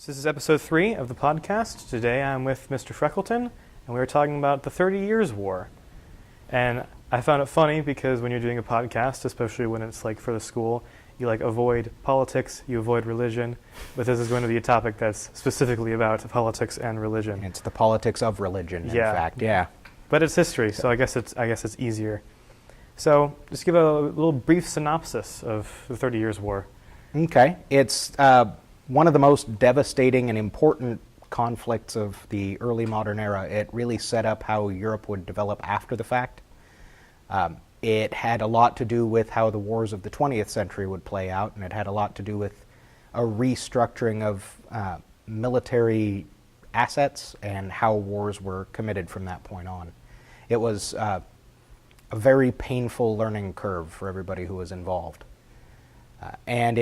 So this is episode 3 of the podcast. Today I'm with Mr. Freckleton, and we were talking about the 30 Years' War. And I found it funny because when you're doing a podcast, especially when it's like for the school, you avoid politics, you avoid religion, but this is going to be a topic that's specifically about politics and religion. It's the politics of religion, in fact, yeah. But it's history, so I guess it's easier. So just give a little brief synopsis of the 30 Years' War. Okay, it's one of the most devastating and important conflicts of the early modern era. It really set up how Europe would develop after the fact. It had a lot to do with how the wars of the 20th century would play out, and it had a lot to do with a restructuring of military assets and how wars were committed from that point on. It was a very painful learning curve for everybody who was involved. And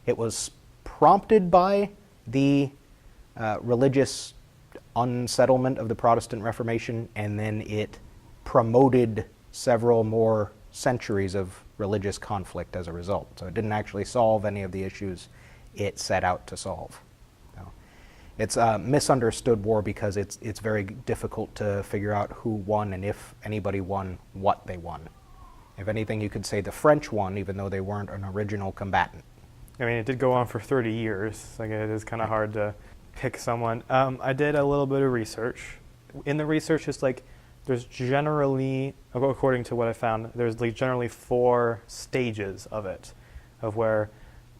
it was prompted by the religious unsettlement of the Protestant Reformation, and then it promoted several more centuries of religious conflict as a result. So it didn't actually solve any of the issues it set out to solve. It's a misunderstood war because it's very difficult to figure out who won and if anybody won, what they won. If anything, you could say the French won, even though they weren't an original combatant. I mean, it did go on for 30 years. It is kind of hard to pick someone. I did a little bit of research. In the research, it's there's generally, according to what I found, there's generally 4 stages of it, of where,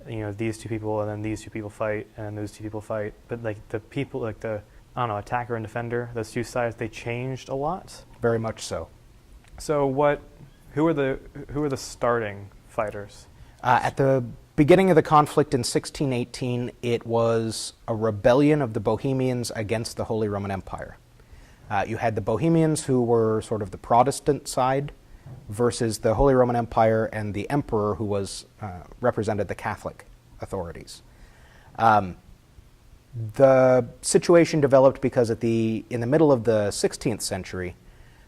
these two people and then these two people fight and then those two people fight. But the people, attacker and defender, those two sides, they changed a lot. Very much so. So who are the starting fighters? At the beginning of the conflict in 1618, it was a rebellion of the Bohemians against the Holy Roman Empire. You had the Bohemians, who were sort of the Protestant side, versus the Holy Roman Empire and the Emperor, who was represented the Catholic authorities. The situation developed because in the middle of the 16th century,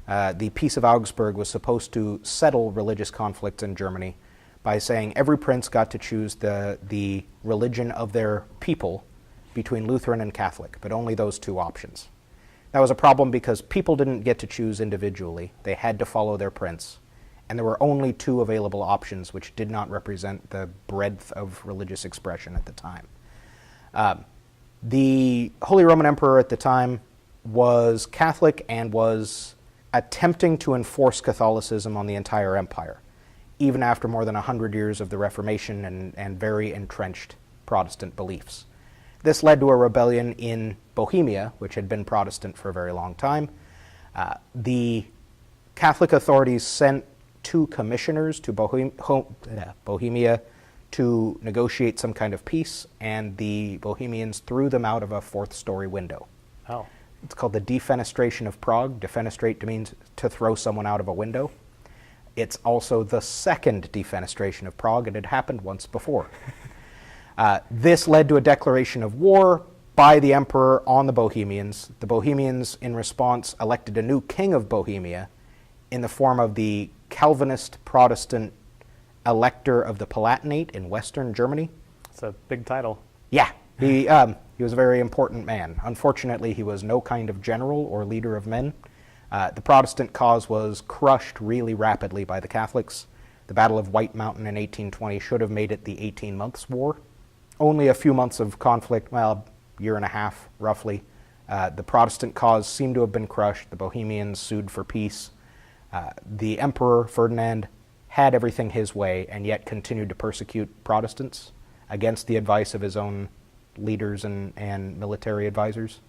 the Peace of Augsburg was supposed to settle religious conflicts in Germany by saying every prince got to choose the religion of their people between Lutheran and Catholic, but only those 2 options. That was a problem because people didn't get to choose individually. They had to follow their prince. And there were only 2 available options, which did not represent the breadth of religious expression at the time. The Holy Roman Emperor at the time was Catholic and was attempting to enforce Catholicism on the entire empire, even after more than 100 years of the Reformation and very entrenched Protestant beliefs. This led to a rebellion in Bohemia, which had been Protestant for a very long time. The Catholic authorities sent 2 commissioners to Bohemia to negotiate some kind of peace, and the Bohemians threw them out of a 4th-story window. Oh. It's called the defenestration of Prague. Defenestrate means to throw someone out of a window. It's also the 2nd defenestration of Prague, and it happened once before. This led to a declaration of war by the emperor on the Bohemians. The Bohemians, in response, elected a new king of Bohemia in the form of the Calvinist Protestant Elector of the Palatinate in Western Germany. It's a big title. Yeah, he was a very important man. Unfortunately, he was no kind of general or leader of men. The Protestant cause was crushed really rapidly by the Catholics. The Battle of White Mountain in 1820 should have made it the 18 Months' War. Only a few months of conflict, well, a year and a half, roughly. The Protestant cause seemed to have been crushed. The Bohemians sued for peace. The Emperor, Ferdinand, had everything his way and yet continued to persecute Protestants against the advice of his own leaders and military advisors,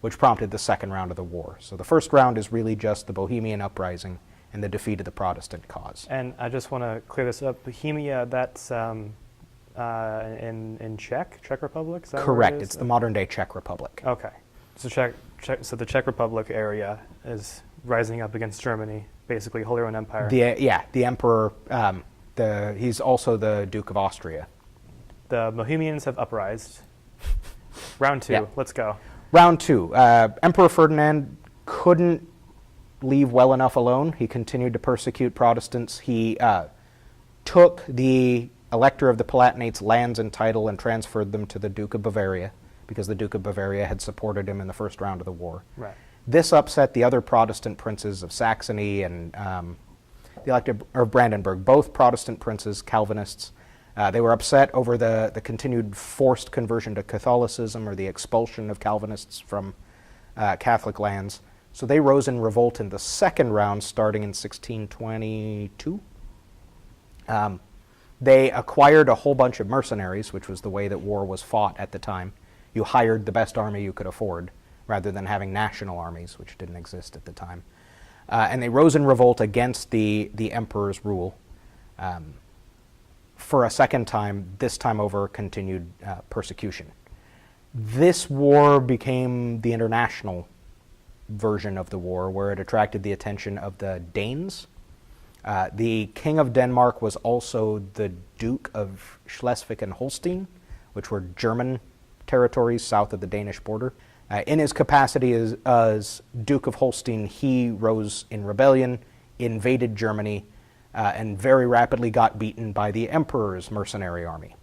which prompted the 2nd round of the war. So the 1st round is really just the Bohemian uprising and the defeat of the Protestant cause. And I just want to clear this up. Bohemia, that's in Czech Republic? Is that correct. Where it is? It's the modern-day Czech Republic. Okay. So so the Czech Republic area is rising up against Germany, basically Holy Roman Empire. The Emperor, he's also the Duke of Austria. The Bohemians have uprised. Round 2, let's go. Round 2. Emperor Ferdinand couldn't leave well enough alone. He continued to persecute Protestants. He took the Elector of the Palatinates lands and title and transferred them to the Duke of Bavaria, because the Duke of Bavaria had supported him in the first round of the war. Right. This upset the other Protestant princes of Saxony and the Elector of Brandenburg, both Protestant princes, Calvinists. They were upset over the continued forced conversion to Catholicism or the expulsion of Calvinists from Catholic lands. So they rose in revolt in the second round, starting in 1622. They acquired a whole bunch of mercenaries, which was the way that war was fought at the time. You hired the best army you could afford, rather than having national armies, which didn't exist at the time. And they rose in revolt against the emperor's rule. For a second time, this time over continued persecution. This war became the international version of the war, where it attracted the attention of the Danes. The King of Denmark was also the Duke of Schleswig and Holstein, which were German territories south of the Danish border. In his capacity as Duke of Holstein, he rose in rebellion, invaded Germany, and very rapidly got beaten by the emperor's mercenary army.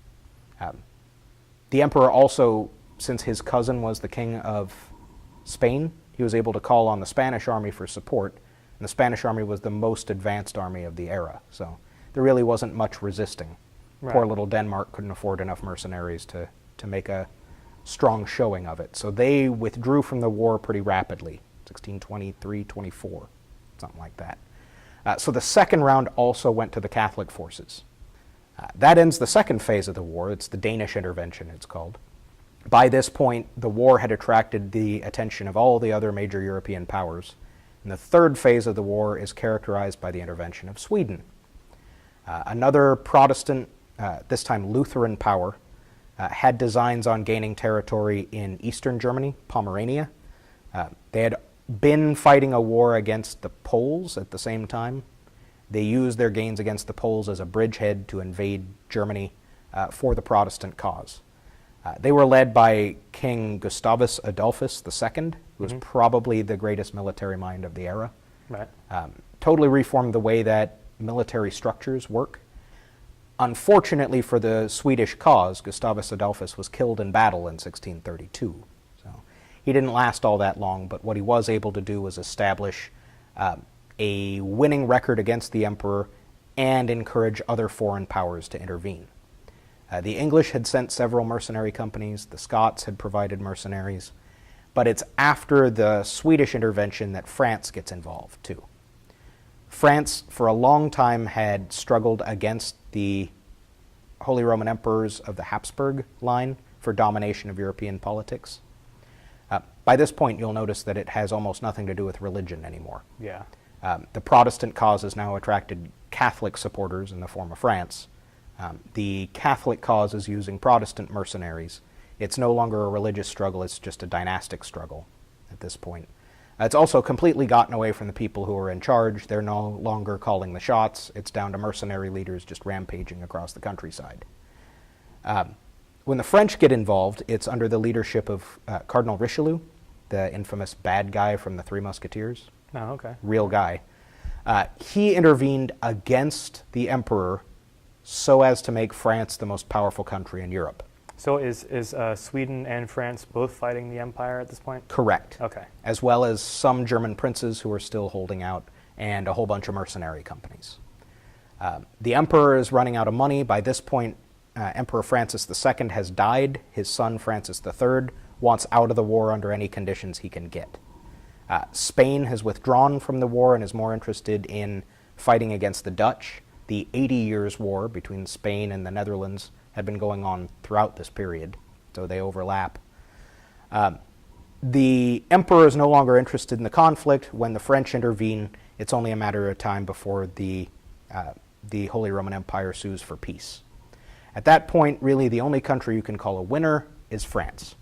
The emperor also, since his cousin was the king of Spain, he was able to call on the Spanish army for support, and the Spanish army was the most advanced army of the era, so there really wasn't much resisting. Right. Poor little Denmark couldn't afford enough mercenaries to make a strong showing of it, so they withdrew from the war pretty rapidly, 1623-24, something like that. So the second round also went to the Catholic forces. That ends the second phase of the war. It's the Danish intervention, it's called. By this point, the war had attracted the attention of all the other major European powers. And the third phase of the war is characterized by the intervention of Sweden. Another Protestant, this time Lutheran power, had designs on gaining territory in eastern Germany, Pomerania. They had been fighting a war against the Poles at the same time. They used their gains against the Poles as a bridgehead to invade Germany for the Protestant cause. They were led by King Gustavus Adolphus II, who was probably the greatest military mind of the era. Right. Totally reformed the way that military structures work. Unfortunately for the Swedish cause, Gustavus Adolphus was killed in battle in 1632. So he didn't last all that long, but what he was able to do was establish a winning record against the emperor and encourage other foreign powers to intervene. The English had sent several mercenary companies, the Scots had provided mercenaries, but it's after the Swedish intervention that France gets involved too. France, for a long time, had struggled against the Holy Roman Emperors of the Habsburg line for domination of European politics. By this point, you'll notice that it has almost nothing to do with religion anymore. Yeah. The Protestant cause has now attracted Catholic supporters in the form of France. The Catholic cause is using Protestant mercenaries. It's no longer a religious struggle, it's just a dynastic struggle at this point. It's also completely gotten away from the people who are in charge. They're no longer calling the shots. It's down to mercenary leaders just rampaging across the countryside. When the French get involved, it's under the leadership of Cardinal Richelieu, the infamous bad guy from the Three Musketeers. Oh, okay. Real guy. He intervened against the emperor so as to make France the most powerful country in Europe. So is Sweden and France both fighting the empire at this point? Correct. Okay. As well as some German princes who are still holding out, and a whole bunch of mercenary companies. The emperor is running out of money. By this point, Emperor Francis II has died. His son, Francis III, wants out of the war under any conditions he can get. Spain has withdrawn from the war and is more interested in fighting against the Dutch. The 80 Years' War between Spain and the Netherlands had been going on throughout this period, so they overlap. The emperor is no longer interested in the conflict. When the French intervene, it's only a matter of time before the Holy Roman Empire sues for peace. At that point, really, the only country you can call a winner is France.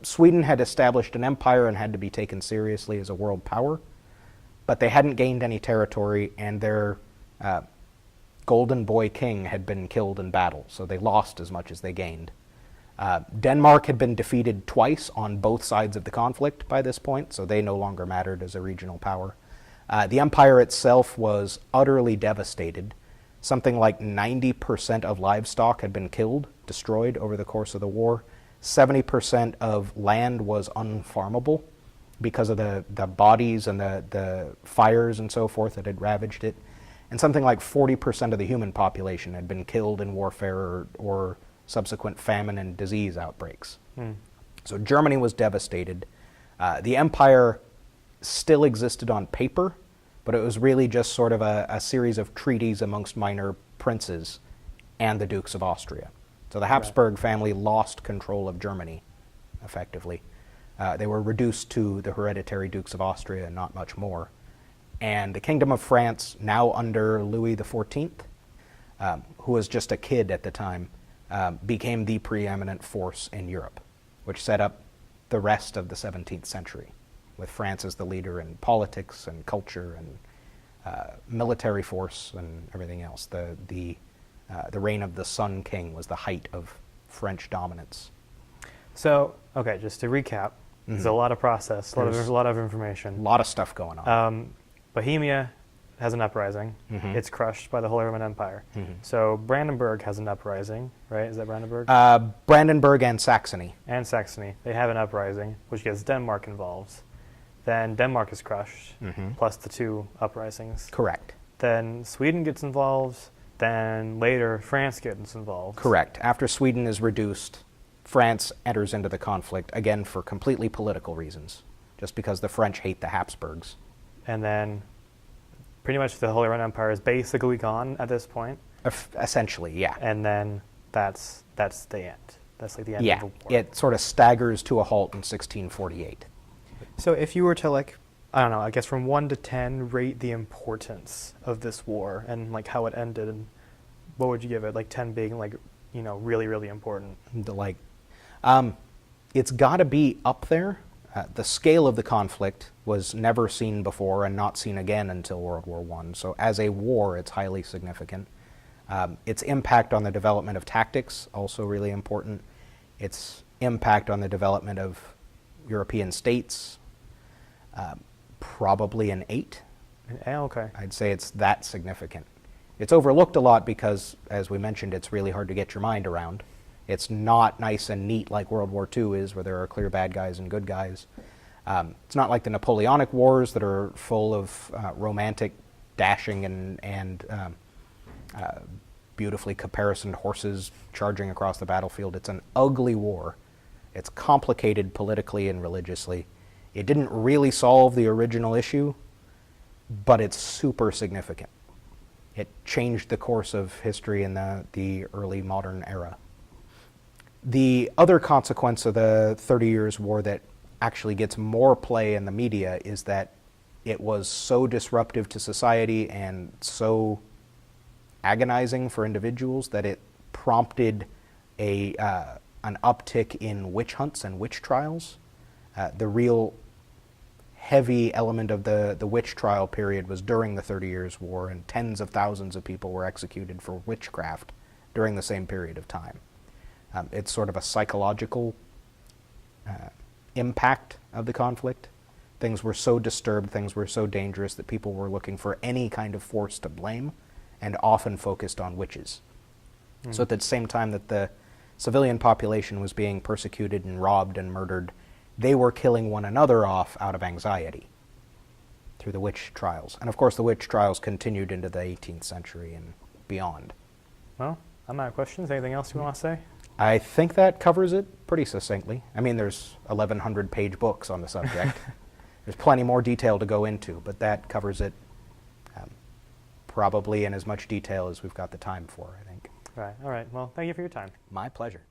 Sweden had established an empire and had to be taken seriously as a world power, but they hadn't gained any territory, and their golden boy king had been killed in battle, so they lost as much as they gained. Denmark had been defeated twice on both sides of the conflict by this point, so they no longer mattered as a regional power. The empire itself was utterly devastated. Something like 90% of livestock had been killed, destroyed over the course of the war. 70% of land was unfarmable because of the bodies and the fires and so forth that had ravaged it. And something like 40% of the human population had been killed in warfare or subsequent famine and disease outbreaks. So Germany was devastated. The empire still existed on paper, but it was really just sort of a series of treaties amongst minor princes and the Dukes of Austria. So the Habsburg family lost control of Germany, effectively. They were reduced to the hereditary Dukes of Austria and not much more. And the Kingdom of France, now under Louis XIV, who was just a kid at the time, became the preeminent force in Europe, which set up the rest of the 17th century, with France as the leader in politics and culture and military force and everything else. The reign of the Sun King was the height of French dominance. So, okay, just to recap, there's a lot of process, there's a lot of information. A lot of stuff going on. Bohemia has an uprising. It's crushed by the Holy Roman Empire. So Brandenburg has an uprising, right? Is that Brandenburg? Brandenburg and Saxony. And Saxony. They have an uprising, which gets Denmark involved. Then Denmark is crushed, plus the two uprisings. Correct. Then Sweden gets involved. Then later, France gets involved. Correct. After Sweden is reduced, France enters into the conflict, again for completely political reasons, just because the French hate the Habsburgs. And then pretty much the Holy Roman Empire is basically gone at this point. Essentially, yeah. And then that's the end. That's like the end of the war. It sort of staggers to a halt in 1648. So if you were to, like, I don't know, I guess from 1 to 10, rate the importance of this war and like how it ended, and what would you give it? Like 10 being like, you know, really, really important. It's got to be up there. The scale of the conflict was never seen before and not seen again until World War I. So as a war, it's highly significant. Its impact on the development of tactics, also really important. Its impact on the development of European states, probably an 8. Okay. I'd say it's that significant. It's overlooked a lot because, as we mentioned, it's really hard to get your mind around. It's not nice and neat like World War II is, where there are clear bad guys and good guys. It's not like the Napoleonic Wars that are full of romantic dashing and beautifully caparisoned horses charging across the battlefield. It's an ugly war. It's complicated politically and religiously. It didn't really solve the original issue, but it's super significant. It changed the course of history in the early modern era. The other consequence of the 30 Years' War that actually gets more play in the media is that it was so disruptive to society and so agonizing for individuals that it prompted an uptick in witch hunts and witch trials. The real heavy element of the witch trial period was during the 30 Years' War, and tens of thousands of people were executed for witchcraft during the same period of time. It's sort of a psychological impact of the conflict. Things were so disturbed, things were so dangerous that people were looking for any kind of force to blame, and often focused on witches. So at the same time that the civilian population was being persecuted and robbed and murdered, they were killing one another off out of anxiety through the witch trials. And of course the witch trials continued into the 18th century and beyond. Well, I'm out of questions. Anything else you want to say? I think that covers it pretty succinctly. I mean, there's 1,100-page books on the subject. There's plenty more detail to go into, but that covers it probably in as much detail as we've got the time for, I think. Right. All right. Well, thank you for your time. My pleasure.